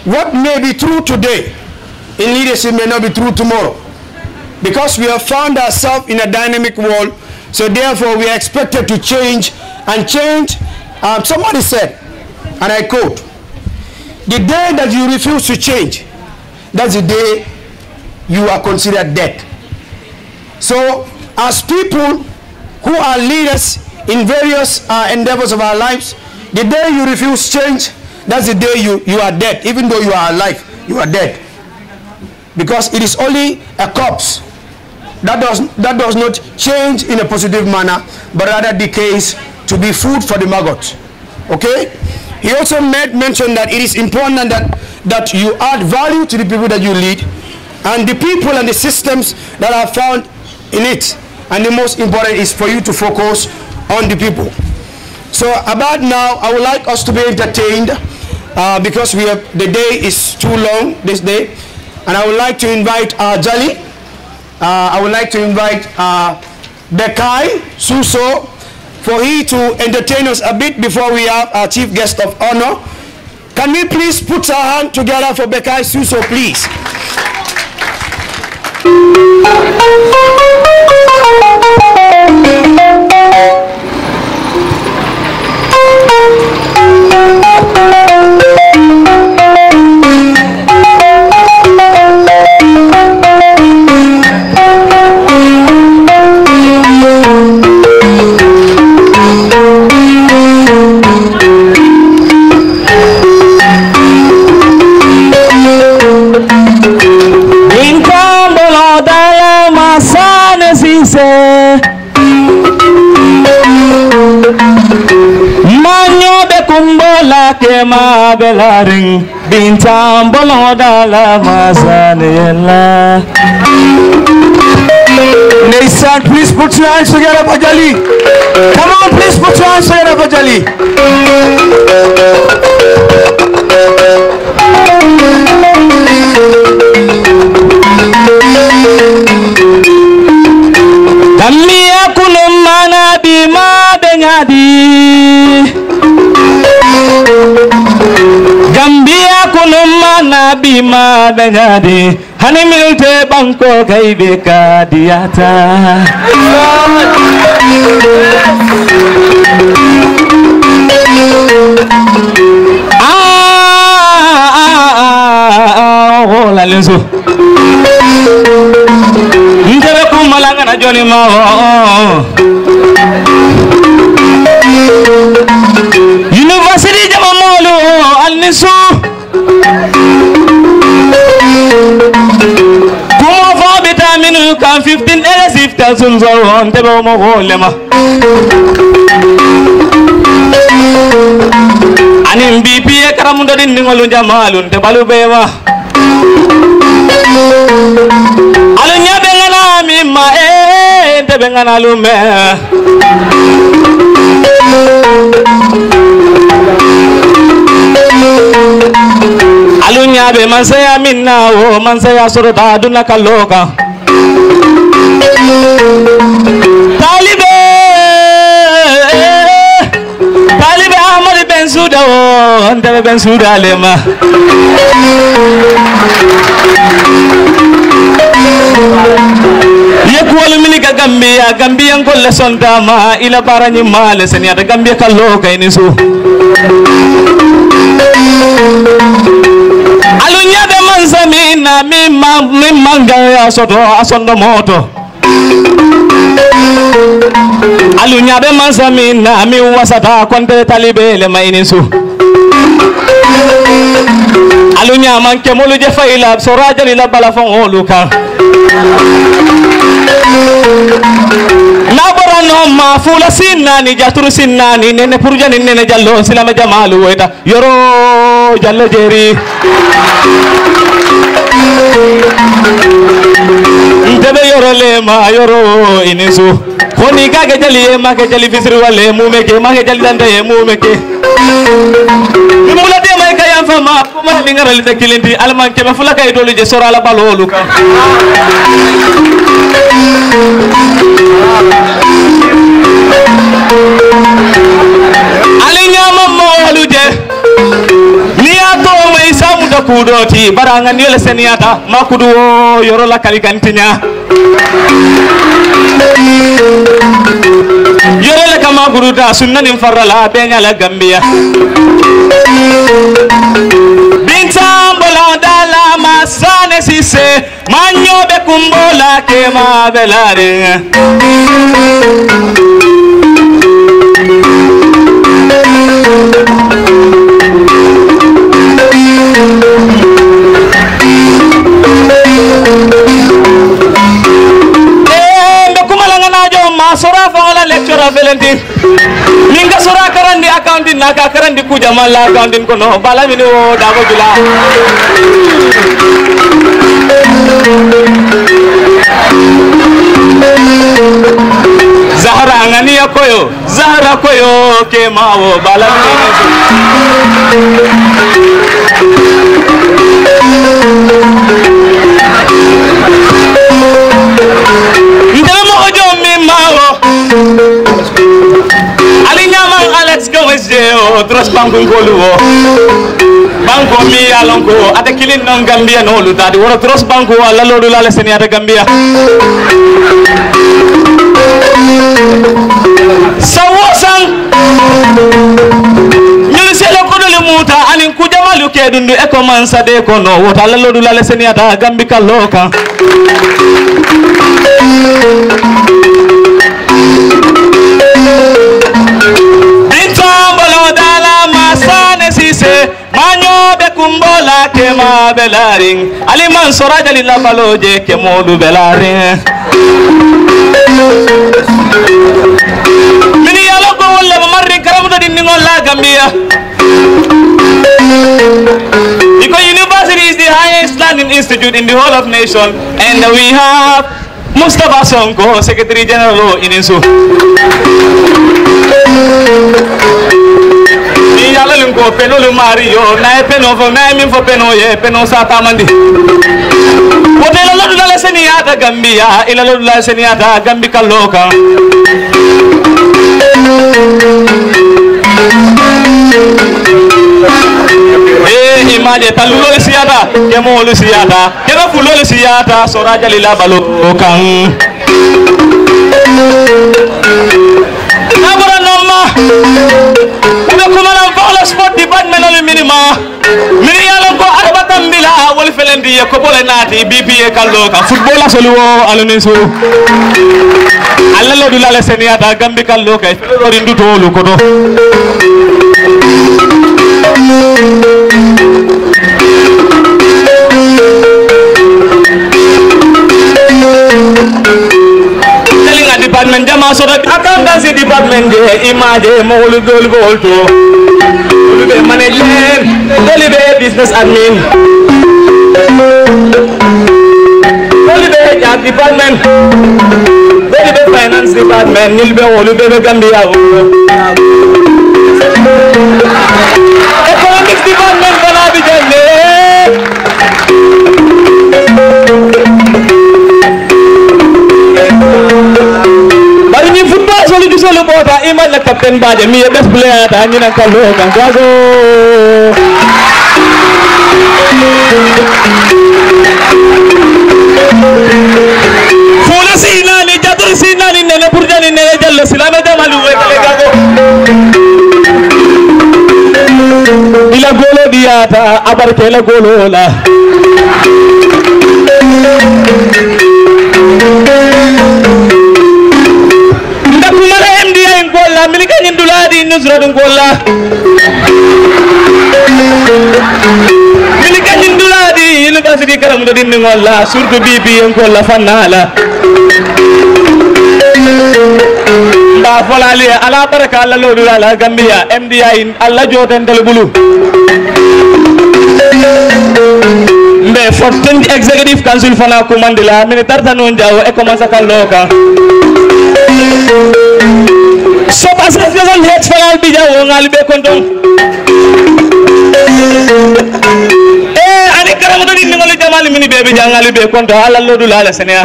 what may be true today in leadership may not be true tomorrow, because we have found ourselves in a dynamic world. So therefore we are expected to change, and change, somebody said, and I quote, "The day that you refuse to change, that's the day you are considered dead." So, as people who are leaders in various endeavors of our lives, the day you refuse change, that's the day you are dead. Even though you are alive, you are dead. Because it is only a corpse that does not change in a positive manner, but rather decays to be food for the maggots. Okay? He also made mention that it is important that you add value to the people that you lead, and the people and the systems that are found in it. And the most important is for you to focus on the people. So about now, I would like us to be entertained because the day is too long this day, and I would like to invite Jali. I would like to invite Bekai Suso for he to entertain us a bit before we have our chief guest of honor. Can we please put our hand together for Bekai Suso, please? Kema belaring bintang bolong dalam masanela. Nation, please put your hands together for Jali. Come on, please put your hands together for Jali. Kami aku mana bima benyadi. Gambia kuno mana bima benyadi. Hani milte bangko kai beka diata. Oh la lenso. Ndere ko malanga na joni ma. University jamamolo alnisu. Kuma fa vitamin kan 15 elasif ta sun zo on te ba mo holema. Anim BP e karamundo din ngolu jamalun te balu bewa. Alunya bengana mimma te bengana lume. Alunya be mansaya minna o mansaya surda duna kaloka. Talibe Ahmad Ben Suda o ante Ben Suda lema. Yekualu minika Gambian ko lesson dama ila barani male seniata Gambia kaloka inisu. Alunya be mansamina mimanga ya soto asondo moto. Alunya be mansamina mi wasata konte talibe le mainisu. Alunya manke mulu je faila soraja lila balafon oluka. Nabora no ma fula sinani jaturu sinani nene purjani nene jallo silama jamalu weta yoro jallo jeri ndebe yoro lema yoro inisu koni gage jali ma ke jali fisri wale mumeke ma ke jali dande mumeke mumula de ma kay fama ma lingara li kilindi alman ke ma fula kay dolu je sora la balolu ka alinya mamma waluje niato mai samu da kudoti baranga ni le seniata makudu yoro la kalikantinya Yorele kama guruta sunna nim farala benya la Gambia. Bintam bolonda la masane sise manyo be kumbola kema belare. Sora fangala lecturer Valentine ninga sora karandi accounting naka karandi ku jamal accounting kono bala mini o dabo jula Zahra ngani yakoyo Zahra koyo ke mawo bala mini Alex Gomez trust banku ngoluwo banko mi alonko ata kilin non Gambia no lu tadi woro trust banku wala lodu la leseni ata Gambia sawosang nyuli selo ko dole muta anin ku jamalu ke dundu Ecomansa de ko no wota la lodu la leseni ata Gambi kaloka manyo be kumbola kema belaring aliman soraja lilla baloje ke modu belaring mini yalo ko wala marri karamuda din ngolla Gambia because university is the highest learning institute in the whole of nation and we have Mustafa Sonko Secretary General in Insu yalla lim ko peno lu mario na peno fo na min fo peno ye peno sa tamandi wote la lodu la seniyata Gambia ila lodu la seniyata Gambi kaloka imaje talulo siyata kemo lu siyata kero fulo siyata soraja lila balokan abura nomma kumala vola sport department ole minima mini yalo ko arbatam bila wal felendi ko bole nati BPA kallo ka football asoluwo aloniso alla lo dula le seniata Gambi kallo ka lo rindu tolu ko do department jama so accountancy department de image mo lu gol to lu be manager lu be business admin lu be HR department lu be finance department lu be Gambia economics department bana bi jande solo bota imal la captain baje mi best player ta ni nan kallo kan gago fula sina ni jadur sina ni ne burjani ne jallo silama jamalu we kale gago ila golo diata abar kela golo la Milika nyindula di nusra dungola Milika nyindula di university karam do din ngolla surtout bibi ngolla fanala ba folali ala baraka alla lo dula la Gambia MDI alla joten del bulu mbe forten executive council fana ko mandila min tartano njaw Ecomansa kaloka so pas faisal het falal bi jaw ngal be konton ani karam do din ngol jamal mini be jangal be konto ala lodu la senia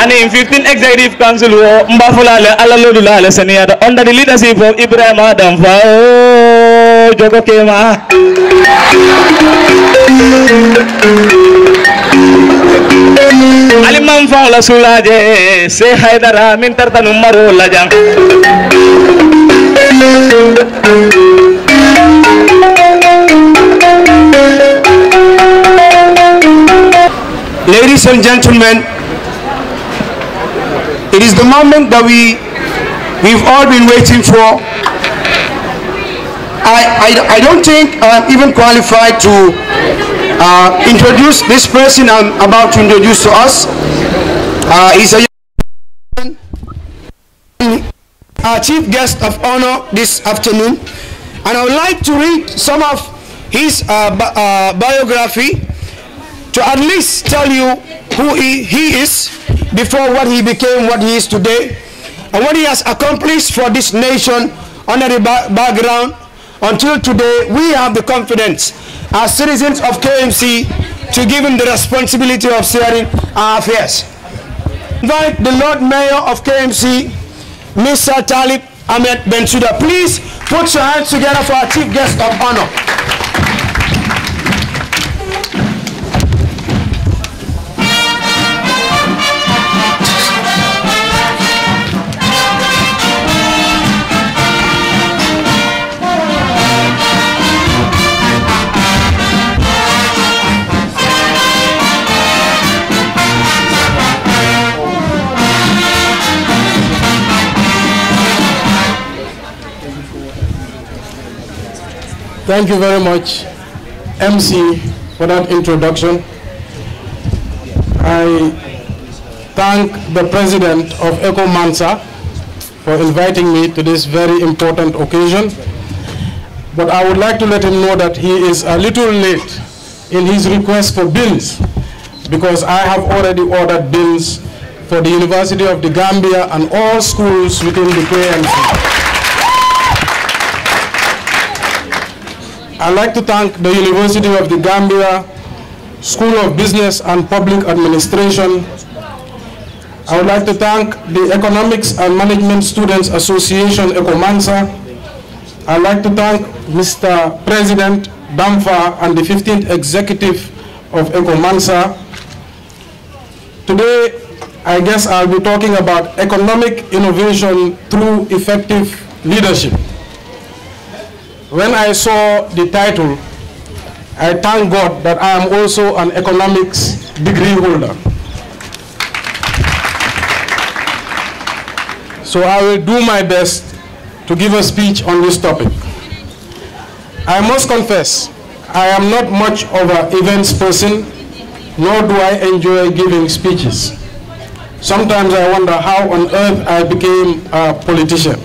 ani 15 executive council wo mbafulale ala lodu la senia under the leadership of Ibrahim Adam fa jogo kema alimam faula sulaje se haidara min tartanu maro lajang. Ladies and gentlemen, it is the moment that we've all been waiting for. I don't think I'm even qualified to introduce this person I'm about to introduce to us. He's a young man, our chief guest of honor this afternoon, and I would like to read some of his biography to at least tell you who he is before what he became, what he is today, and what he has accomplished for this nation under the background. Until today, we have the confidence as citizens of KMC to give him the responsibility of steering our affairs. Invite the Lord Mayor of KMC, Mr. Talib Ahmed Bensouda. Please put your hands together for our chief guest of honor. Thank you very much, MC, for that introduction. I thank the president of Ecomansa for inviting me to this very important occasion. But I would like to let him know that he is a little late in his request for bins, because I have already ordered bins for the University of the Gambia and all schools within the KMC. I'd like to thank the University of the Gambia, School of Business and Public Administration. I would like to thank the Economics and Management Students Association, Ecomansa. I'd like to thank Mr. President Damfa and the 15th Executive of Ecomansa. Today, I guess I'll be talking about economic innovation through effective leadership. When I saw the title, I thank God that I am also an economics degree holder. So I will do my best to give a speech on this topic. I must confess, I am not much of an events person, nor do I enjoy giving speeches. Sometimes I wonder how on earth I became a politician.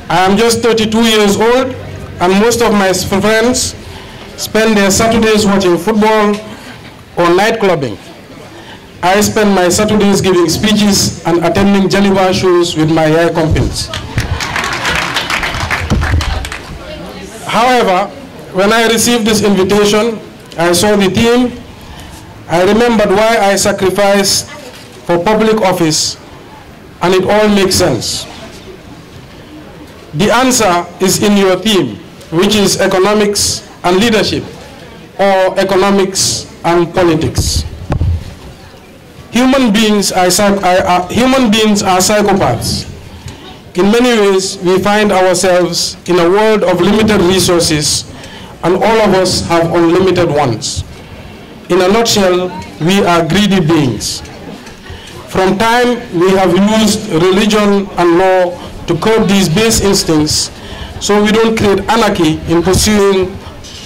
I am just 32 years old, and most of my friends spend their Saturdays watching football or night clubbing. I spend my Saturdays giving speeches and attending Jaliba shows with my hair companies. However, when I received this invitation, I saw the theme, I remembered why I sacrificed for public office, and it all makes sense. The answer is in your theme, which is economics and leadership, or economics and politics. Human beings are psychopaths. In many ways, we find ourselves in a world of limited resources, and all of us have unlimited ones. In a nutshell, we are greedy beings. From time, we have used religion and law to curb these base instincts so we don't create anarchy in pursuing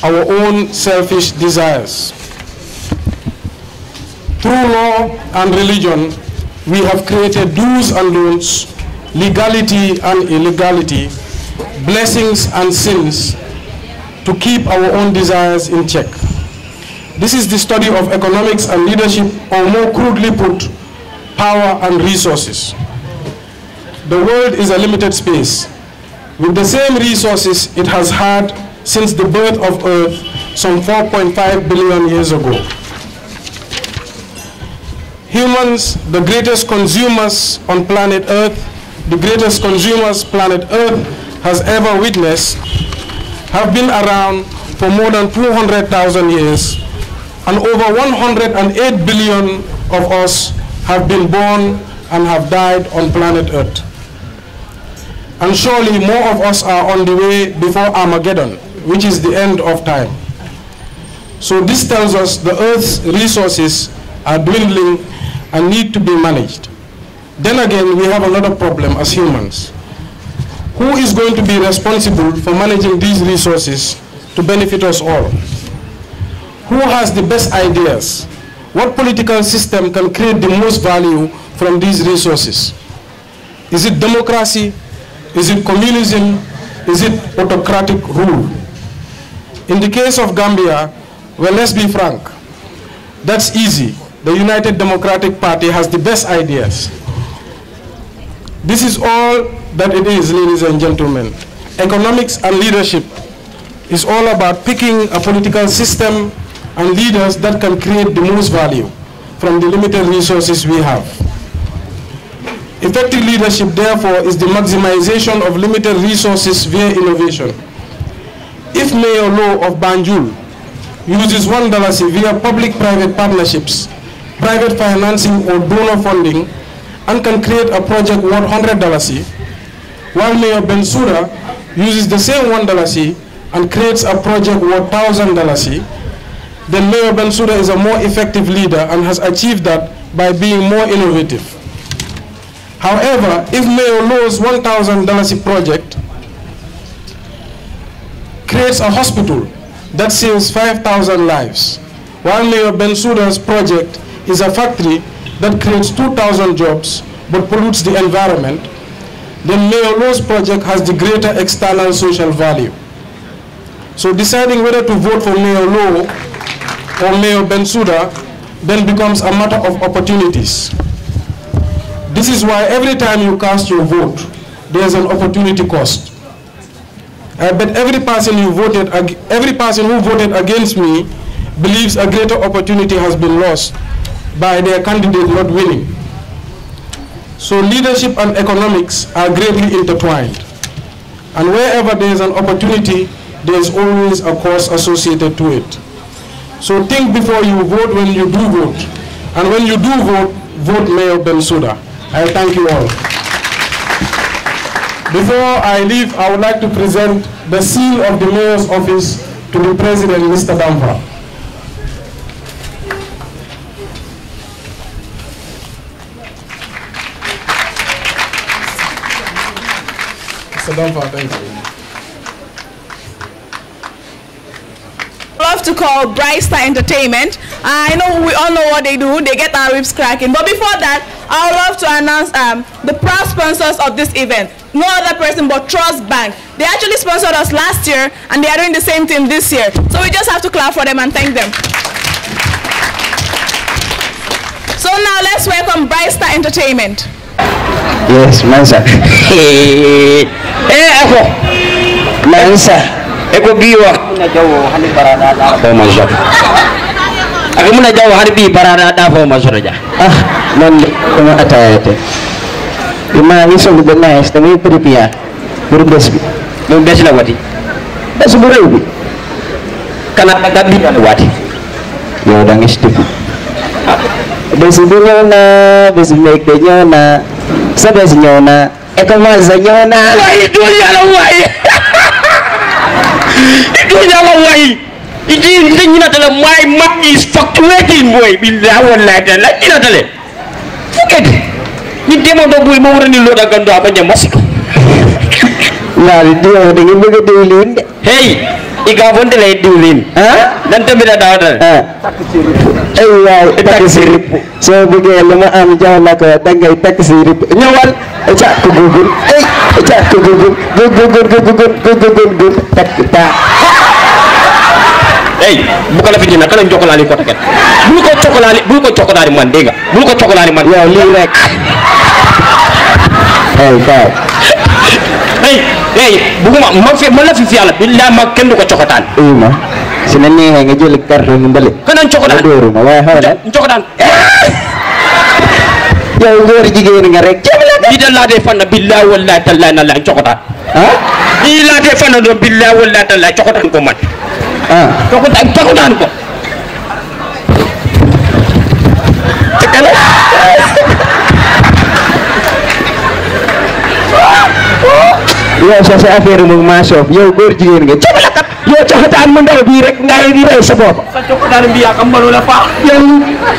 our own selfish desires. Through law and religion, we have created do's and don'ts, legality and illegality, blessings and sins, to keep our own desires in check. This is the study of economics and leadership, or more crudely put, power and resources. The world is a limited space, with the same resources it has had since the birth of Earth some 4.5 billion years ago. Humans, the greatest consumers on planet Earth, the greatest consumers planet Earth has ever witnessed, have been around for more than 200,000 years, and over 108 billion of us have been born and have died on planet Earth. And surely more of us are on the way before Armageddon, which is the end of time. So this tells us the Earth's resources are dwindling and need to be managed. Then again, we have another problem as humans. Who is going to be responsible for managing these resources to benefit us all? Who has the best ideas? What political system can create the most value from these resources? Is it democracy? Is it communism? Is it autocratic rule? In the case of Gambia, well, let's be frank, that's easy. The United Democratic Party has the best ideas. This is all that it is, ladies and gentlemen. Economics and leadership is all about picking a political system and leaders that can create the most value from the limited resources we have. Effective leadership, therefore, is the maximization of limited resources via innovation. If Mayor Low of Banjul uses $1 via public-private partnerships, private financing or donor funding, and can create a project worth $100, while Mayor Bensouda uses the same $1 and creates a project worth $1,000, then Mayor Bensouda is a more effective leader and has achieved that by being more innovative. However, if Mayor Low's $1,000 project creates a hospital that saves 5,000 lives, while Mayor Bensouda's project is a factory that creates 2,000 jobs but pollutes the environment, then Mayor Low's project has the greater external social value. So deciding whether to vote for Mayor Low or Mayor Bensouda then becomes a matter of opportunities. This is why every time you cast your vote, there's an opportunity cost. I bet every person who voted against me believes a greater opportunity has been lost by their candidate not winning. So leadership and economics are greatly intertwined. And wherever there is an opportunity, there is always a cost associated to it. So think before you vote when you do vote. And when you do vote, vote Mayor Bensouda. I thank you all. Before I leave, I would like to present the seal of the Mayor's office to the President, Mr. Damfa. Mr. Damfa, thank you. Love to call Bright Star Entertainment. I know we all know what they do. They get our ribs cracking. But before that, I would love to announce the proud sponsors of this event. No other person but Trust Bank. They actually sponsored us last year, and they are doing the same thing this year. So we just have to clap for them and thank them. So now let's welcome Bright Star Entertainment. Yes, Mansa. Mansa. Eko biwa na jawo hani barada da fo majo aga muna jawo har bi barada da fo majo ja non kuma atayate ima iso du nice tamay prepare buru bes bi do bes la wati bes bu rew bi kana daga bi la wati yo da ngi stipu bes bu ñona bes mek de ñona sa bes ñona Ecomansa ñona way do yalla way itu jangan wai ini nyina tala my map is fluctuating boy billahi wallahi tala nyina tala fuket ni demo do boy mo woni lo daga ndo abanya masiko la dia de ngi bëgg diwlin hey iga fonde lay diwlin dan tamit da dawal ay waay tak sirip so bëgge lama am jaw la ko dangay tak sirip ñewal ca ko gugul ay ca ko gugul tak tak hey bu ko la fi dina kan jokolali ko taket bu ko cokolali man dega bu ko cokolali man yow li rek hey ka hey buguma ma fi man la fi yalla billahi ma kenn du ko cokotan ma sina nexe nga jël carte ni mbale kan cokotan doru ma way xala cokotan yow ngor jigeen nga rek bi da la def fan billahi wallahi taala na la cokotan ni la def fan do billahi wallahi taala cokotan ko man cokotan ko tekala yow sa affaire mu ma soof yow góor jigéen nga ci la kat yow taxataan mu ndaw bi rek ngay di rey sa bopp sa coxataan bi ya kam la fa yow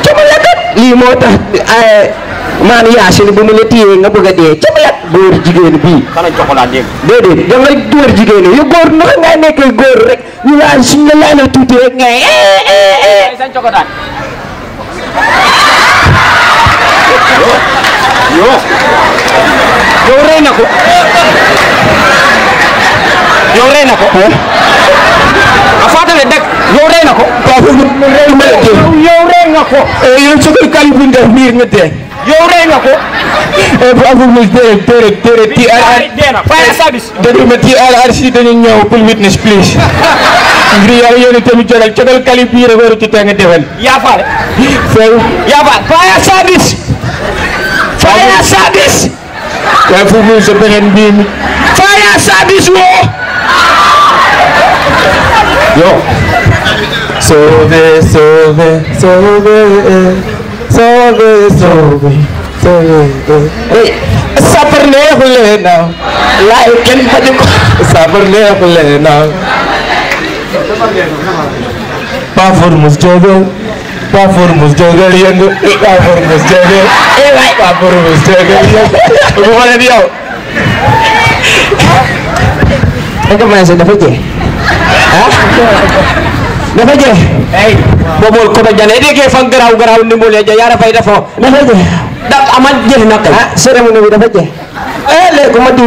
ci la kat lii moo tax man Yaasin bu mu la téye nga bëgg a dee ci la góor jigéen bii xana coxalaan dégg déedéet da ngay góor jigéen yow góor naka ngay nekkee góor rek ñu la suñ la laana tuuti rek ngay sa coxataan yow rey na ko a fatale dak yow rey na ko yow rey nga ko yow sokol kalbu ndef mir nga te yow rey nga ko bu afu mu tere ti dena fire service dañu ma ti RRC dañu ñëw pour witness please ngir yàlla yéen tamit jogal kalib yi reweru ci tàng defal yaa faale fire service waaye fu mu sa beneen bii mi fire service woo yo sauve sabar neexule naaw laay kenn bañu ko sabar neexule naaw Paformus jogal yëngu Paformus jogal yëngu bu ma leen yow Ecomansa dafa jeex dafa jeex ay bobol ko ba jane dege fa garaaw ni mo le ja yara fay defo dafa jeex dak amal jeex na kay cérémonie bi dafa jeex léegi ma di